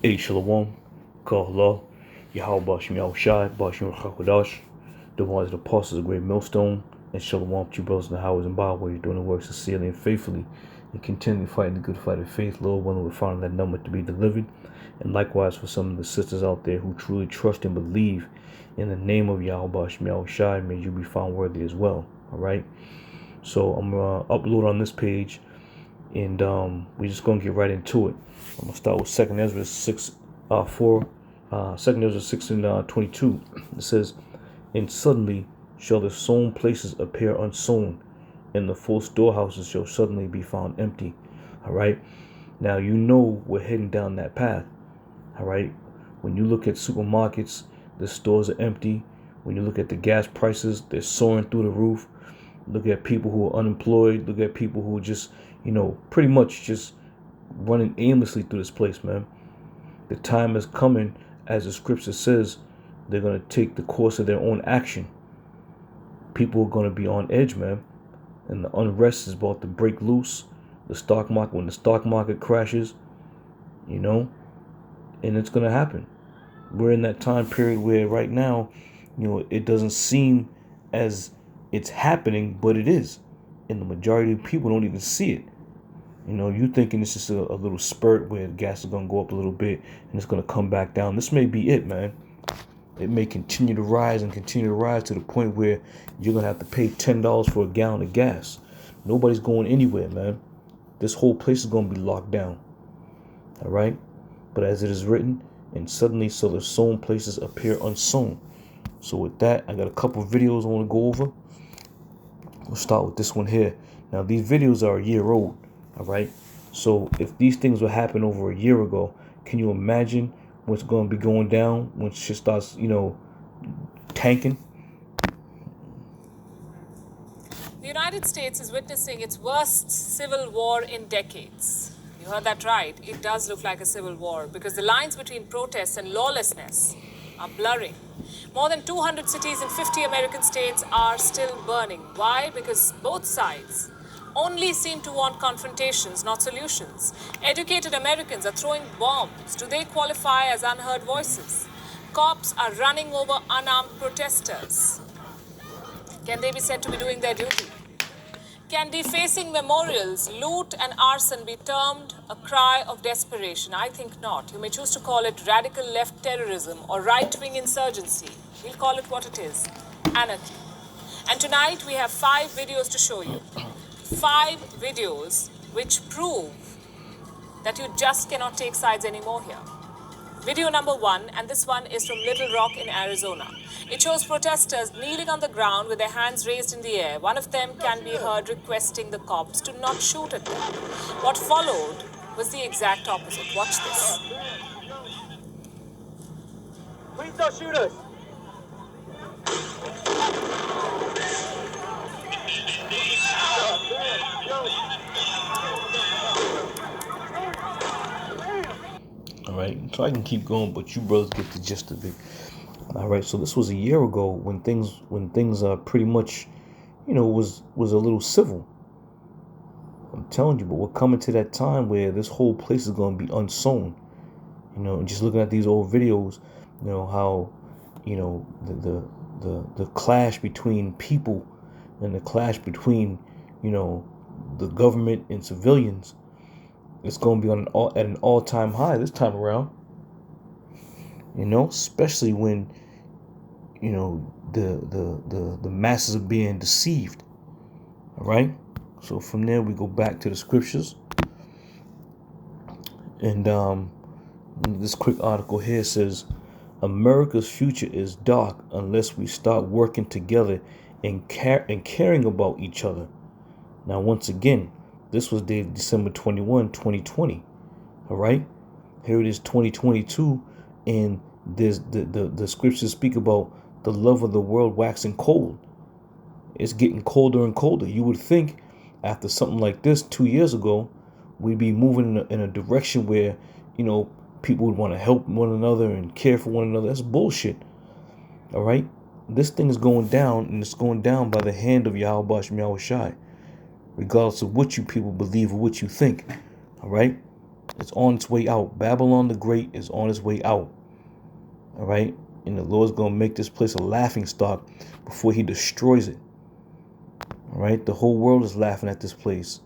Hey Shalom, Kahla, Yahweh Bashim Yahushai, Bashim Chakodash, the ones the apostles of great millstone, and Shalom to you brothers in the highways and byways, doing the work sincerely and faithfully, and continually fighting the good fight of faith, Lord, willing we find that number to be delivered, and likewise for some of the sisters out there who truly trust and believe in the name of Yahweh Bashim Yahushai, may you be found worthy as well, alright? So I'm going to upload on this page, and we're just going to get right into it. I'm going to start with 2nd Ezra 6, 4, 2nd Ezra 6 and 22. It says, "And suddenly shall the sown places appear unsown, and the full storehouses shall suddenly be found empty." All right. Now, you know we're heading down that path. All right. When you look at supermarkets, the stores are empty. When you look at the gas prices, they're soaring through the roof. Look at people who are unemployed. Look at people who are just, pretty much just running aimlessly through this place, man. The time is coming, as the scripture says, they're going to take the course of their own action. People are going to be on edge, man. And the unrest is about to break loose. The stock market, when the stock market crashes, and it's going to happen. We're in that time period where right now, it doesn't seem as it's happening, but it is. And the majority of people don't even see it. You thinking it's just a little spurt where the gas is going to go up a little bit and it's going to come back down. This may be it, man. It may continue to rise and continue to rise to the point where you're going to have to pay $10 for a gallon of gas. Nobody's going anywhere, man. This whole place is going to be locked down. All right? But as it is written, and suddenly so the sown places appear unsown. So with that, I got a couple of videos I want to go over. We'll start with this one here. Now, these videos are a year old. All right. So if these things would happen over a year ago, can you imagine what's going to be going down when shit starts, tanking? The United States is witnessing its worst civil war in decades. You heard that right. It does look like a civil war because the lines between protests and lawlessness are blurring. More than 200 cities in 50 American states are still burning. Why? Because both sides only seem to want confrontations, not solutions. Educated Americans are throwing bombs. Do they qualify as unheard voices? Cops are running over unarmed protesters. Can they be said to be doing their duty? Can defacing memorials, loot and arson be termed a cry of desperation? I think not. You may choose to call it radical left terrorism or right-wing insurgency. We'll call it what it is, anarchy. And tonight we have 5 videos to show you. 5 videos which prove that you just cannot take sides anymore here. Video number 1, and this one is from Little Rock in Arizona. It shows protesters kneeling on the ground with their hands raised in the air. One of them can be heard requesting the cops to not shoot at them. What followed was the exact opposite. Watch this. Please don't shoot us. All right. So I can keep going, but you brothers get the gist of it. All right. So this was a year ago when things are pretty much, was a little civil. I'm telling you, but we're coming to that time where this whole place is going to be unsown. And just looking at these old videos, how, the clash between people and the clash between, the government and civilians, it's going to be at an all-time high this time around. Especially when, the masses are being deceived. All right. So from there we go back to the scriptures, and this quick article here says, "America's future is dark unless we start working together and caring about each other." Now, once again, this was dated December 21, 2020. All right. Here it is, 2022, and there's the scriptures speak about the love of the world waxing cold. It's getting colder and colder. You would think after something like this 2 years ago, we'd be moving in a direction where, people would want to help one another and care for one another. That's bullshit. All right. This thing is going down, and it's going down by the hand of Yahweh Bashim Yahushai, regardless of what you people believe or what you think. All right. It's on its way out. Babylon the Great is on its way out. All right? And the Lord's going to make this place a laughing stock before he destroys it. All right? The whole world is laughing at this place.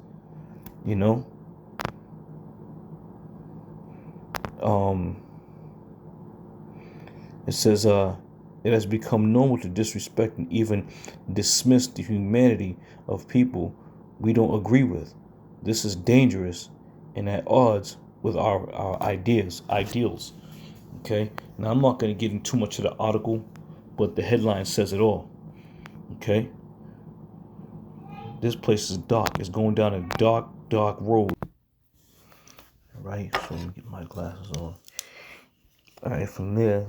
You know? It says, it has become normal to disrespect and even dismiss the humanity of people we don't agree with. This is dangerous and at odds with our ideals. Okay? Now, I'm not going to get into too much of the article, but the headline says it all. Okay? This place is dark. It's going down a dark, dark road. All right? So let me get my glasses on. All right, from there,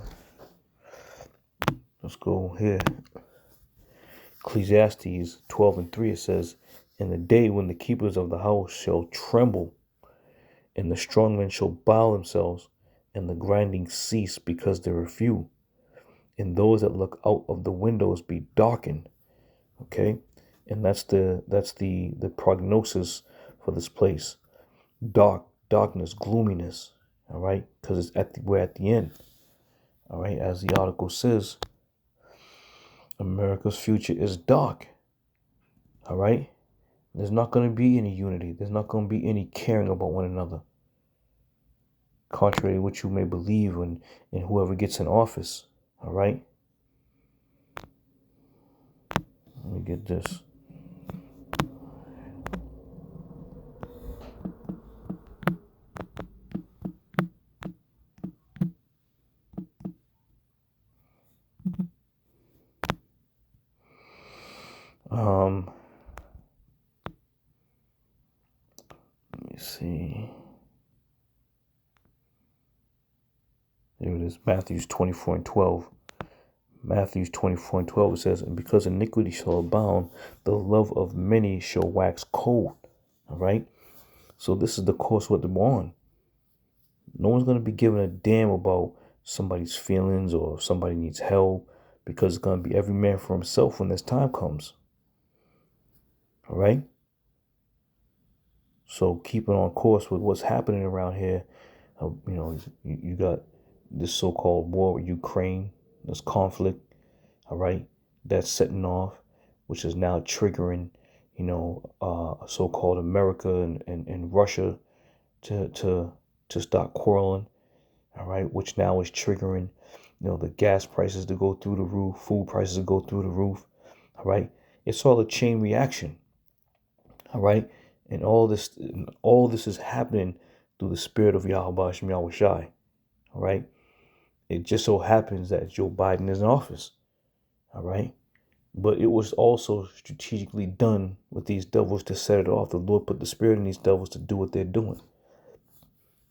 let's go here. Ecclesiastes 12:3, it says, in the day when the keepers of the house shall tremble, and the strong men shall bow themselves, and the grinding cease because there are few, and those that look out of the windows be darkened. Okay, and that's the prognosis for this place. Darkness, gloominess. All right, because we're at the end. All right, as the article says, America's future is dark. All right, there's not going to be any unity. There's not going to be any caring about one another. Contrary to what you may believe in whoever gets in office. All right. Let me get this. Let me see. There it is. Matthew 24:12. Matthew 24:12, it says, and because iniquity shall abound, the love of many shall wax cold. All right. So this is the course what they're on. No one's going to be giving a damn about somebody's feelings or if somebody needs help, because it's going to be every man for himself when this time comes. All right. So keeping on course with what's happening around here, you got this so-called war with Ukraine, this conflict, all right, that's setting off, which is now triggering, so-called America and Russia to start quarreling, all right, which now is triggering, the gas prices to go through the roof, food prices to go through the roof, all right. It's all a chain reaction, all right. And all this is happening through the spirit of Yahweh Shem Yahweh Shai. All right. It just so happens that Joe Biden is in office. All right. But it was also strategically done with these devils to set it off. The Lord put the spirit in these devils to do what they're doing.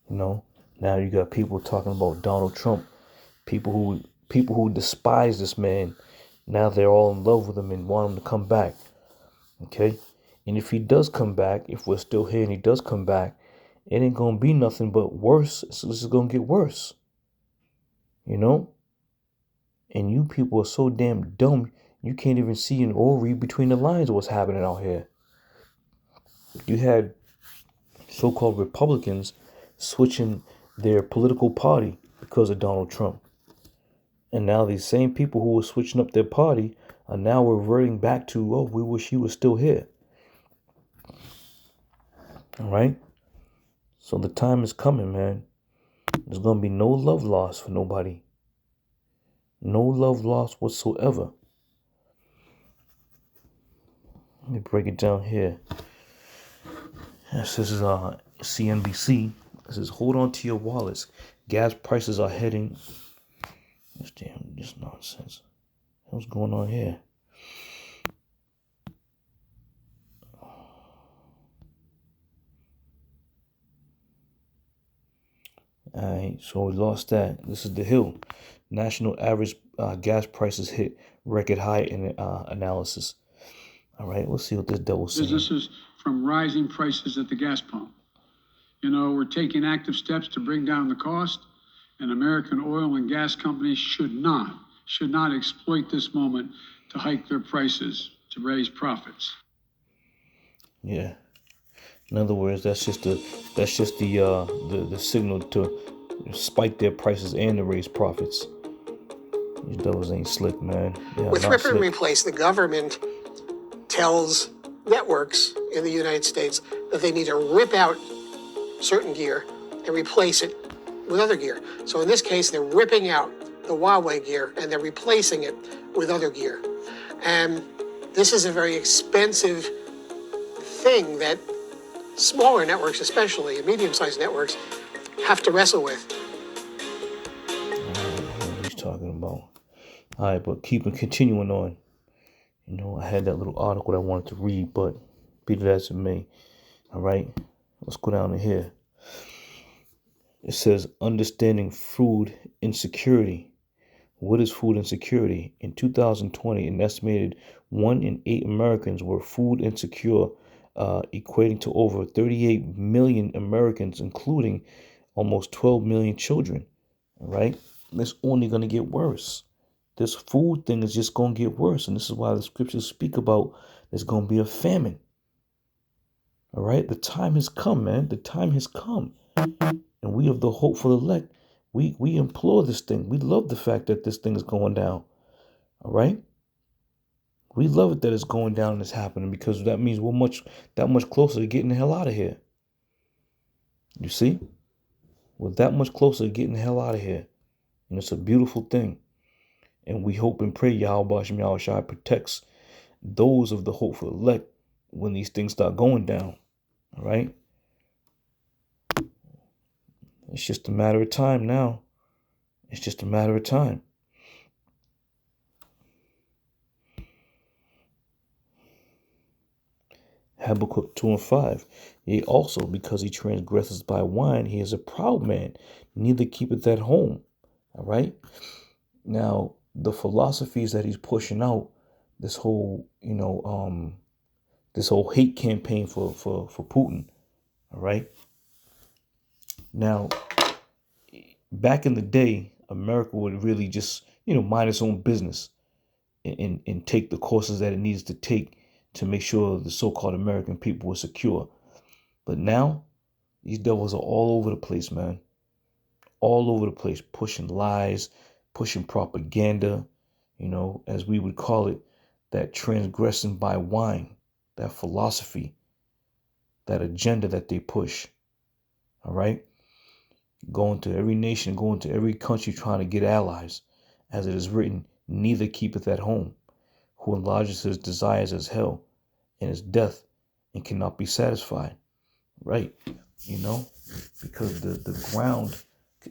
Now you got people talking about Donald Trump, people who despise this man. Now they're all in love with him and want him to come back. Okay. And if he does come back, if we're still here and he does come back, it ain't going to be nothing but worse. So this is going to get worse. And you people are so damn dumb, you can't even see or read between the lines of what's happening out here. You had so-called Republicans switching their political party because of Donald Trump. And now these same people who were switching up their party are now reverting back to, we wish he was still here. All right. So the time is coming, man. There's going to be no love lost for nobody. No love lost whatsoever. Let me break it down here. This is CNBC. This is hold on to your wallets. Gas prices are heading. This nonsense. What's going on here? All right, so we lost that. This is the Hill. National average gas prices hit record high in analysis. All right, let's see what this devil's saying. Businesses from rising prices at the gas pump. We're taking active steps to bring down the cost, and American oil and gas companies should not exploit this moment to hike their prices to raise profits. Yeah. In other words, that's just the signal to spike their prices and to raise profits. These devils ain't slick, man. Yeah, With not rip and slick. replace, the government tells networks in the United States that they need to rip out certain gear and replace it with other gear. So in this case, they're ripping out the Huawei gear and they're replacing it with other gear. And this is a very expensive thing that smaller networks, especially and medium-sized networks, have to wrestle with. What he's talking about. All right, but continuing on. I had that little article that I wanted to read, but be it as it may. All right, let's go down to here. It says understanding food insecurity. What is food insecurity? In 2020, an estimated 1 in 8 Americans were food insecure, equating to over 38 million Americans, including almost 12 million children. All right, it's only going to get worse. This food thing is just going to get worse, and this is why the scriptures speak about there's going to be a famine. All right, the time has come, man. The time has come, and we of the hopeful elect, we implore this thing. We love the fact that this thing is going down. All right, we love it that it's going down and it's happening, because that means we're that much closer to getting the hell out of here. You see, we're that much closer to getting the hell out of here, and it's a beautiful thing. And we hope and pray Yahweh Shem Yahweh protects those of the hopeful elect when these things start going down. All right, it's just a matter of time now. It's just a matter of time. Habakkuk 2 and 5. Yea, also, because he transgresses by wine, he is a proud man, neither keepeth at home. All right. Now, the philosophies that he's pushing out, this whole, this whole hate campaign for Putin. All right. Now, back in the day, America would really just, mind its own business and take the courses that it needs to take to make sure the so-called American people were secure. But now, these devils are all over the place, man. All over the place, pushing lies, pushing propaganda, as we would call it, that transgressing by wine, that philosophy, that agenda that they push. All right? Going to every nation, going to every country trying to get allies. As it is written, neither keepeth at home, who enlarges his desires as hell, and his death, and cannot be satisfied. Right? Because the ground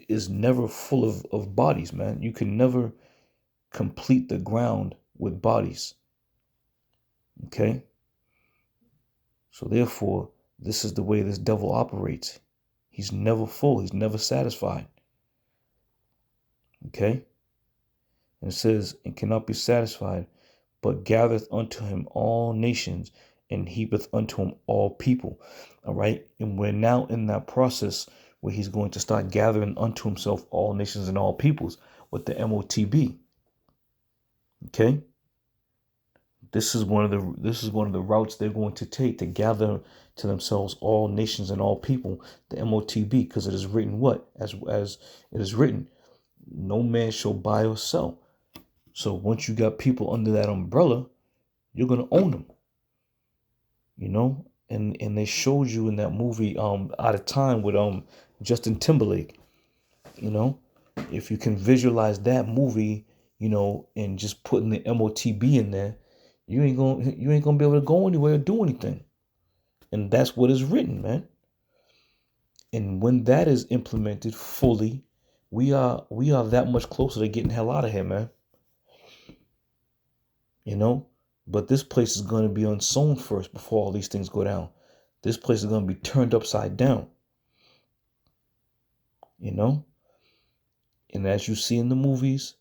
is never full of bodies, man. You can never complete the ground with bodies. Okay? So therefore, this is the way this devil operates. He's never full. He's never satisfied. Okay? And it says, and cannot be satisfied, but gathereth unto him all nations, and heapeth unto him all people. All right? And we're now in that process where he's going to start gathering unto himself all nations and all peoples with the MOTB. Okay? This is one of the routes they're going to take to gather to themselves all nations and all people, the MOTB, because it is written what? As it is written, no man shall buy or sell. So once you got people under that umbrella, you're gonna own them. And they showed you in that movie Out of Time with Justin Timberlake. If you can visualize that movie, and just putting the MOTB in there, you ain't gonna be able to go anywhere or do anything. And that's what is written, man. And when that is implemented fully, we are that much closer to getting the hell out of here, man. But this place is going to be unsown first before all these things go down. This place is going to be turned upside down. And as you see in the movies,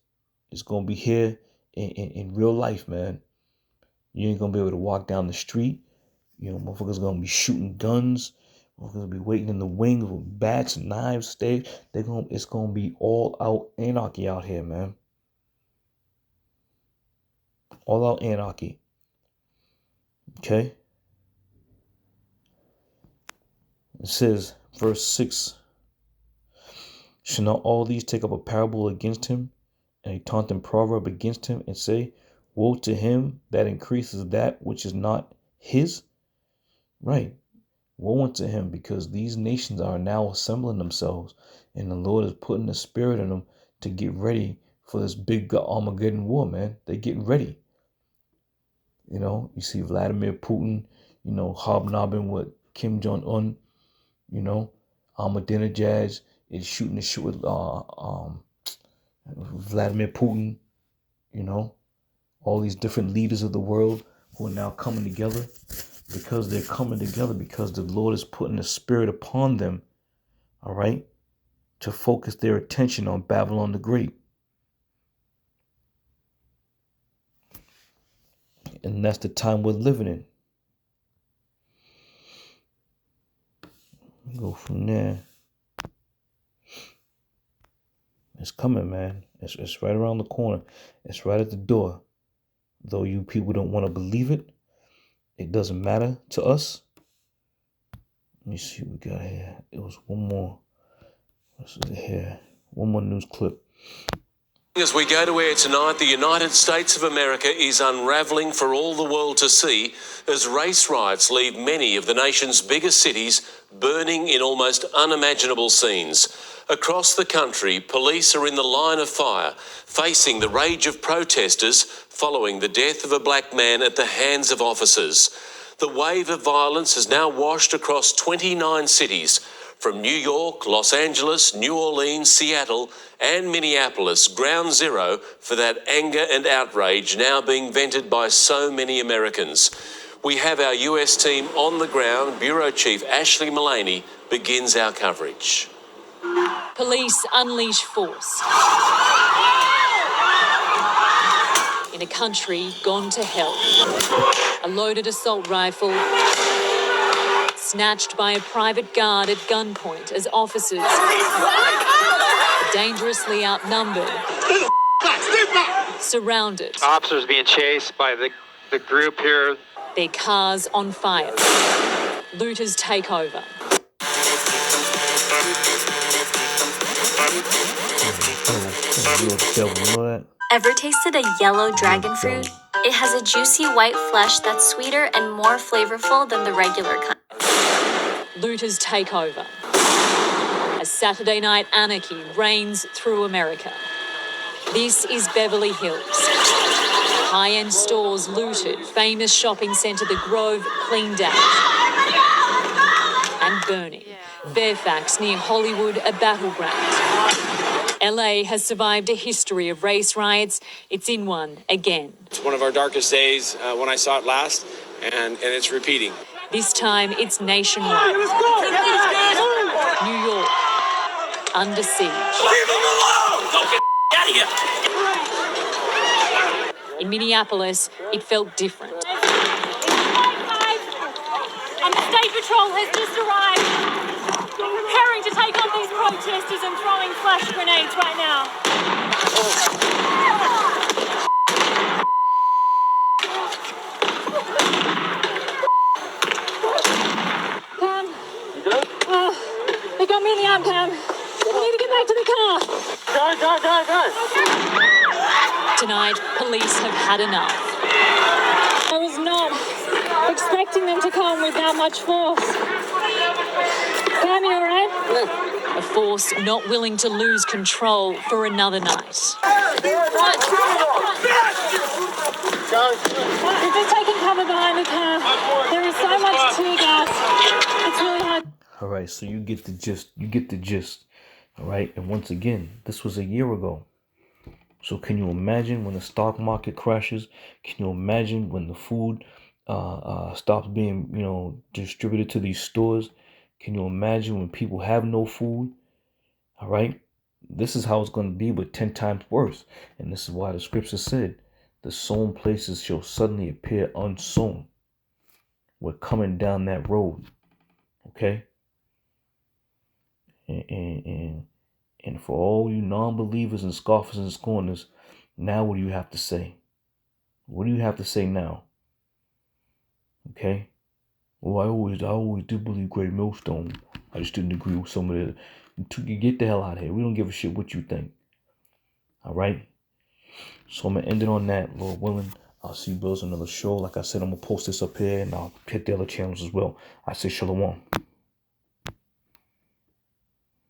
it's going to be here in real life, man. You ain't going to be able to walk down the street. Motherfuckers going to be shooting guns. Motherfuckers going to be waiting in the wings with bats, knives, staves. It's going to be all out anarchy out here, man. All out anarchy. Okay? It says, verse 6, shall not all these take up a parable against him, and a taunting proverb against him, and say, woe to him that increases that which is not his? Right. Woe unto him, because these nations are now assembling themselves, and the Lord is putting the spirit in them to get ready for this big Armageddon war, man. They're getting ready. You know, you see Vladimir Putin, hobnobbing with Kim Jong-un, Ahmadinejad is shooting the shit with Vladimir Putin, all these different leaders of the world who are now coming together, because they're coming together because the Lord is putting a spirit upon them, all right, to focus their attention on Babylon the Great. And that's the time we're living in. Go from there. It's coming, man. It's right around the corner. It's right at the door. Though you people don't want to believe it, it doesn't matter to us. Let me see what we got here. It was one more. What's it here? One more news clip. As we go to air tonight, the United States of America is unravelling for all the world to see as race riots leave many of the nation's biggest cities burning in almost unimaginable scenes. Across the country, police are in the line of fire, facing the rage of protesters following the death of a black man at the hands of officers. The wave of violence has now washed across 29 cities, from New York, Los Angeles, New Orleans, Seattle and Minneapolis, ground zero for that anger and outrage now being vented by so many Americans. We have our US team on the ground. Bureau Chief Ashley Mullaney begins our coverage. Police unleash force in a country gone to hell. A loaded assault rifle snatched by a private guard at gunpoint as officers, dangerously outnumbered, surrounded. Officers being chased by the group here. Their cars on fire. Looters take over. Ever tasted a yellow dragon fruit? It has a juicy white flesh that's sweeter and more flavorful than the regular kind. Looters take over. As Saturday night anarchy reigns through America. This is Beverly Hills. High-end stores looted, famous shopping centre The Grove cleaned out. And burning. Fairfax near Hollywood, a battleground. LA has survived a history of race riots. It's in one again. It's one of our darkest days when I saw it last, and it's repeating. This time it's nationwide. New York, under siege. Leave them alone! Don't get out of here! In Minneapolis, it felt different. And the State Patrol has just arrived, preparing to take on these protesters and throwing flash grenades right now. Pam, they got me in the arm, Pam. I need to get back to the car. Go. Tonight, police have had enough. I was not expecting them to come with that much force. Pam, you all right? A force not willing to lose control for another night. We've been taking cover behind the car. There is so much tear gas. It's really hard. All right, so you get the gist. All right, and once again, this was a year ago. So can you imagine when the stock market crashes? Can you imagine when the food stops being, distributed to these stores? Can you imagine when people have no food? All right, this is how it's going to be, but 10 times worse. And this is why the scripture said, the sown places shall suddenly appear unsown. We're coming down that road. Okay? And for all you non-believers and scoffers and scorners, now what do you have to say? What do you have to say now? Okay? Well, I always did believe Great Millstone. I just didn't agree with some of the. Get the hell out of here. We don't give a shit what you think. All right. So I'm gonna end it on that, Lord willing. I'll see you brothers on another show. Like I said, I'm gonna post this up here and I'll hit the other channels as well. I say shalom.